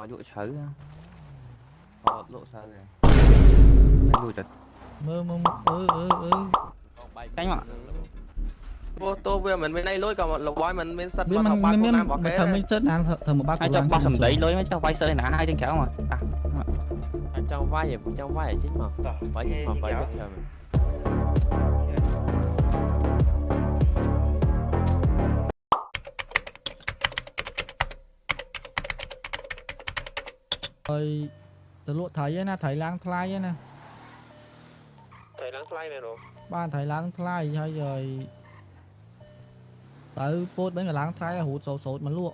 họ dụ sớ họ lộ sớ rồi nó lùi chật mơ mơ cánh mà Vô tô về mình bên đây lối còn là quay mình sân biết mà học ba mình cô nam bỏ mình kế thầm này. mình rất đang thầm một bác hai cho bao sầm đấy lối mới cho quay sơ nã hai trên kéo mà trong vai vậy trong vai là chính mà phải chính mà phải biết chờ mình rồi từ lộ thấy na thấy lang play nè thầy lắng play này rồi ban thấy lang play hay rồi tới post bên là lang play là hút sốt sốt mà lụa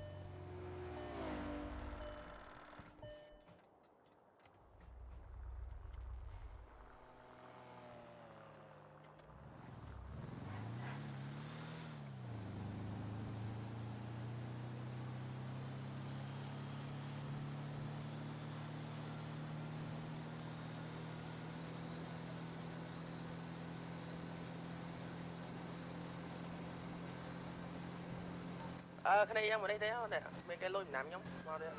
Cái này em ở đây thế nè, mấy cái lối nằm nhóm mau đây.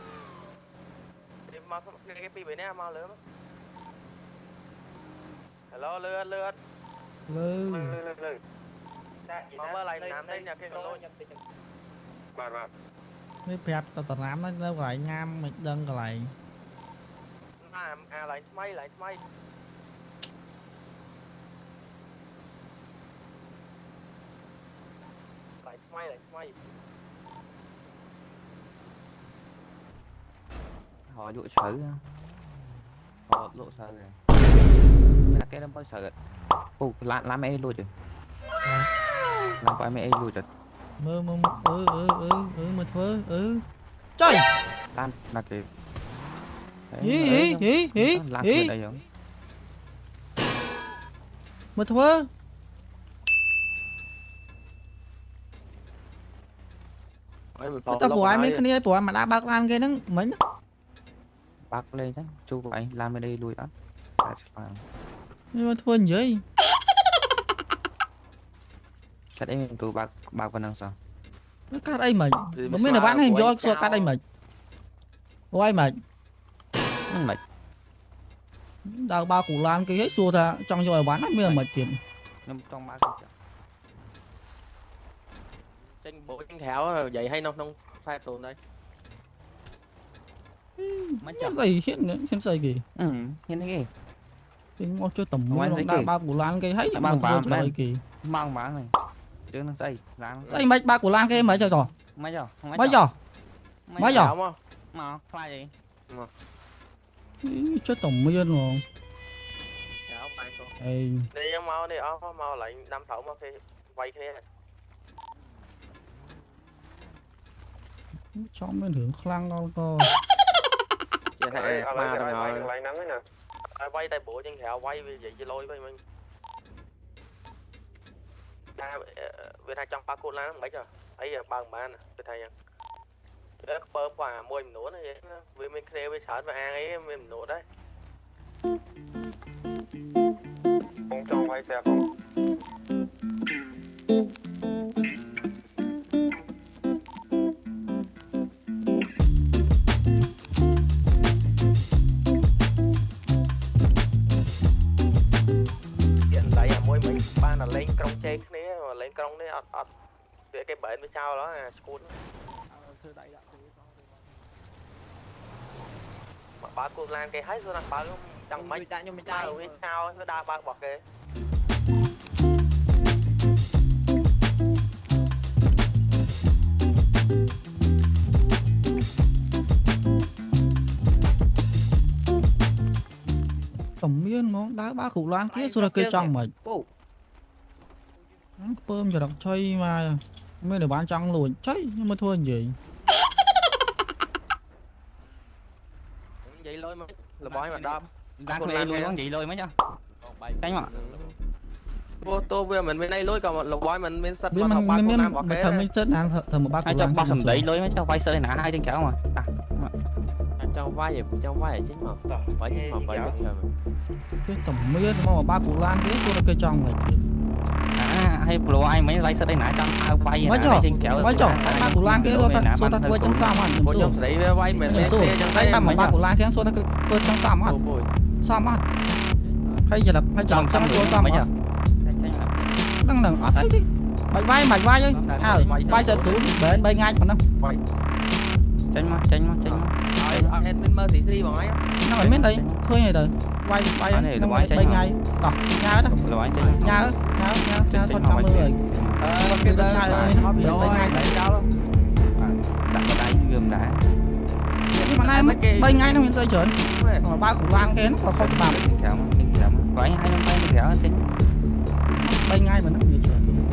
Đi mau cái pi bên này mau lớn. Hello lươn lươn. lư Mau lại nằm đây nhà cái lối. Bạn. mấy phép tao tao nám nó lại ngam mày đơn cái lại Lại may. Lại may. họ dụ sớ họ lộ sớ rồi là cái đó mới sớ làm mẹ lùi chật làm phải mẹ lùi chật mơ mà thơ trời tan là cái làm cái đây giống mà thơ tao của ai mấy cái này của mà đã bác lan cái nó mấy bác lên chắc chú của anh làm ở đây lùi đó nhưng mà thua gì chắc em tụi bác vẫn đang sao cái cát đây mà không biết là bán hình do xua cát đây mà quay mà mệt đào ba củ lan cái hết xua ra trong rồi bán mới là mệt tiền nhưng trong bác tranh bộ tranh thảo vậy hay không sai tồn đây. mấy cái gì hiện xây gì hiện thế kì thì ngon chơi tầm mới đào ba củ lan cái hết bằng bám rồi kì mang bán này chứ nó xây xây mấy ba củ lan cái mấy rồi mấy giờ mấy giờ mà fly gì chơi tầm mới rồi Đi em mau đi mau lại năm thẩu mau khi quay cái này. cho mấy hưởng khăn con co Ma tao ngồi lại nắng nè. Quay tay bộ trên thảo quay vì vậy lôi với mình. Bên hai trong ba cô lá mấy giờ? Ấy bằng ba nè, bên thầy. Cái bơm quả môi mình nổ này vậy. Vì mình kêu với sợ và ăn ấy mình nổ đấy. Không cho quay xe không? Ba là lên công chơi này mà lên công đấy ọt về cái bệnh với sao đó là school mà ba cô lan cái hết rồi ba chẳng mấy ba ở phía sau nó đa ba bọc kìa tầm miên món đá ba củ lan kia rồi là cây trong mà bơm cho đọc chơi mà mới được bán trong luôn chơi nhưng mà thua gì vậy lôi mà là bói mà đâm đang lùi lùi con gì lùi mấy chứ cánh mà vô tô về mình bên đây lối còn là bói mình sân biết mà học ba cô nam bỏ kế thầm mình rất đang thầm một bác hai cho bao sầm đấy lối mới cho quay sơ nã hai trên kéo mà trong vai vậy trong vai là chính mà phải chính mà phải biết chờ mình cái tầm miên mà ba củ lan kia rồi là cây trong này hay pro ai mấy lấy sao đây nãy trong ao bay Mấy cho, kéo mấy cho, anh ba của Lan kia rồi ta số ta quay chân sao mà nhầm Một số. nhóm xử lý vay mình Nhầm số. Anh ba mà ba của Lan kia số ta quay chân sao mà. Ôi ôi. Sao mà. Hay giờ là hay chọn chân số sao mà. Đang ở thấy đi. Mày vai ơi. Vai sẽ xuống để bay ngay còn đâu. Tranh mà Em bên mơ thì đi bằng ấy. Nó phải biết đây. Thôi này rồi. Vai nó bay ngay. Đó, nhà đó. là bạn Nhà thôi trong mưa rồi. Cái đó nó bị đôi tại sao đâu. đặt vào đây gồm đã Nhưng mà nay bay ngay nó hiện dây chuẩn. Mà ba của Lan kia nó không có bảo khéo vậy hai năm bay khéo tính bay ngay mà nó bị chuẩn.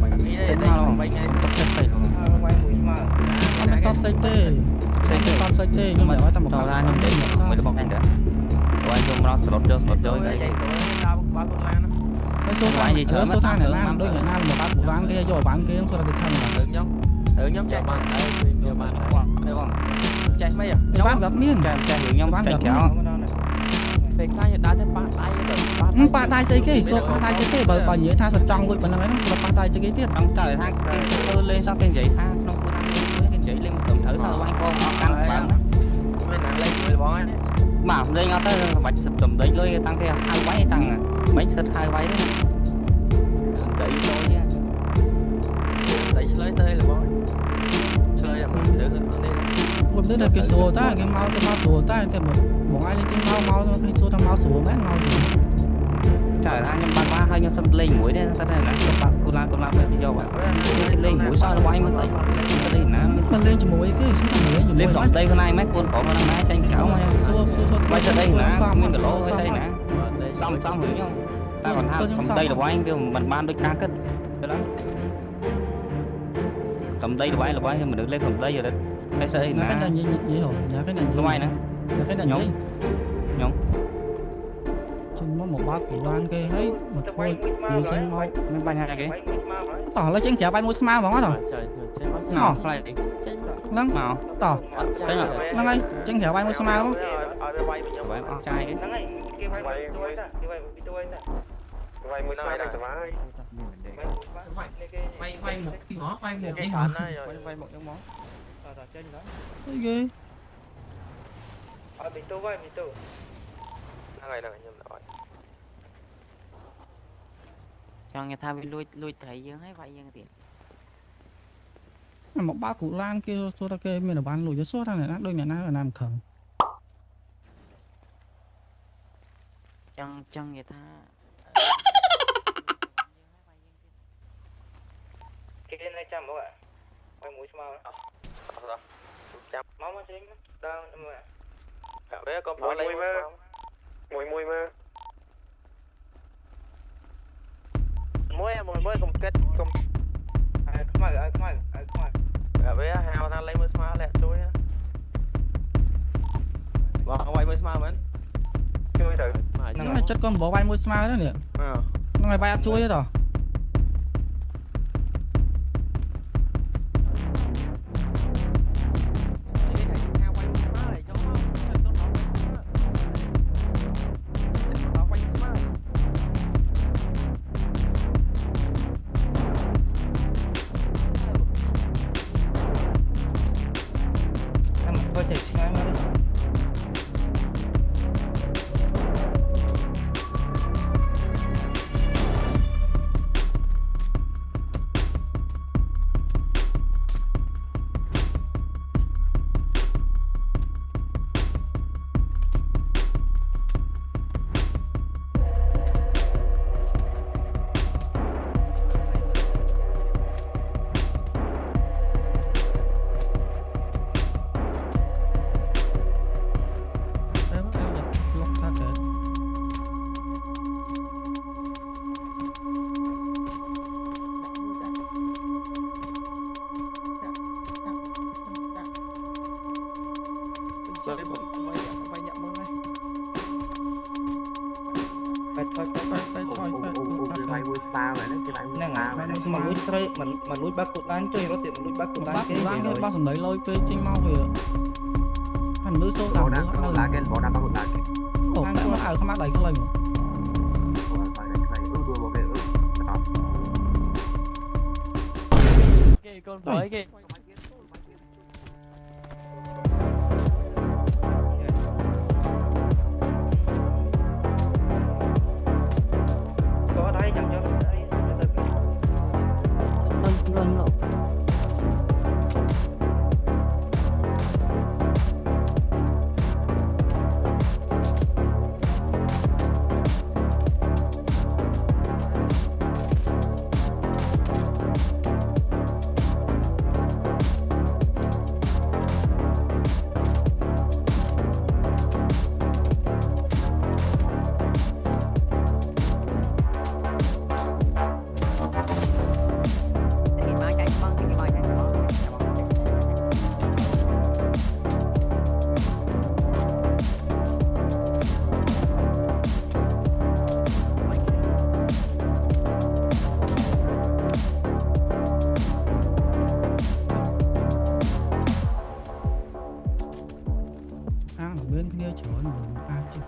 Mày nghĩ đây bay ngay tốc độ luôn Nó top safety. Top safety nhưng mà nói trong một tao ra năm nhưng đấy để mới được bóng anh nữa rồi anh dùng nó slot chơi cái cái số thang này nam đôi này nam mà ba của Lan kia rồi bán kia số là được thằng là Tưởng nhóm chạy Bạn đây nhiều bạn thấy không chạy mấy à? cái bán gặp miếng chạy hướng nhau chạy kéo về cái đã tới bạn đây rồi ba đai dây cái số ba đai cái bà nhớ tha thật trong với mình là mấy nó ba đai dây cái tiết trong trời thang lên sao cái giấy thang trong cái giấy lên tưởng thử sao anh con căng bạn mấy nặng lên người bọn ấy mà đây nó tới bạch sập tầm đấy lôi tăng theo hai váy tăng à mấy sật hai váy đấy đấy thôi nha đẩy lấy tê là bọn chơi là mình được đi một đứa là cái số ta cái mau số ta thì một ai lên cái mau cái số thằng mau số mấy mau gì trời ơi nhưng ba hai nhân sâm lên mũi đây sao đây là con la phải đi vô vậy lên mũi sao nó quay mà thấy đây nè mình lên cho mỗi cái số thằng lấy lên dòng đây hôm nay mấy con cổ con máy tranh khảo mà số quay ra đây nè nguyên cái lỗ đây nè xong hiểu không ta còn tham cầm đây là của anh kêu mình ban đôi cá cất cái đó cầm đây là của anh mình được lên cầm đây rồi đấy cái xe cái nè này gì hổ nhà cái này nó quay nữa cái này nhóm trên một bát của Lan kia thấy một thôi nhiều trên mau nó bay hai cái tỏ là trên chả bay mua smart vào rồi nào lại lắm nào tỏ đấy là nó ngay trên chả bay mua smart không vậy con trai cái vay mới sai này vay một cái mỏ vay một cái cái khoản mỏ đó rồi vay một cái món thấy ghê bị tu này nhưng rồi cho người ta bị lui thấy dương hay vậy dương tiền một bát của Lan kia số ta kia mình là bán lùi cho số thằng này đôi nhà nó là làm khẩn cho người ta cái này chăm không ạ? Quay mũi mau đó. Máu mà chính đâu mà. Cả bé con bỏ lấy mùi mơ. Mùi cùng kết cùng. Come on. Cả bé hao tha lấy mùi smart lẹ chui á. Vâng, quay mùi smart mình. Chui rồi. nó này chất con bỏ bay mua smart đó nè nó này bay ăn chui rồi thôi chạy ngay mà đi mà lùi chơi mà lùi bác cột đan chơi nó tiện lùi bác cột đan bác bao giờ đấy lôi cây trên mau về thành nữ số nào nữa Bộ đá cái bộ đá bao đá cái. ồ tại mà không bác đấy cái lời kì con bói kì có đấy chẳng cho đấy Lên lộ. Thì mai chạy băng thì mai chạy băng. ăn bên kia chỗ nào ăn chứ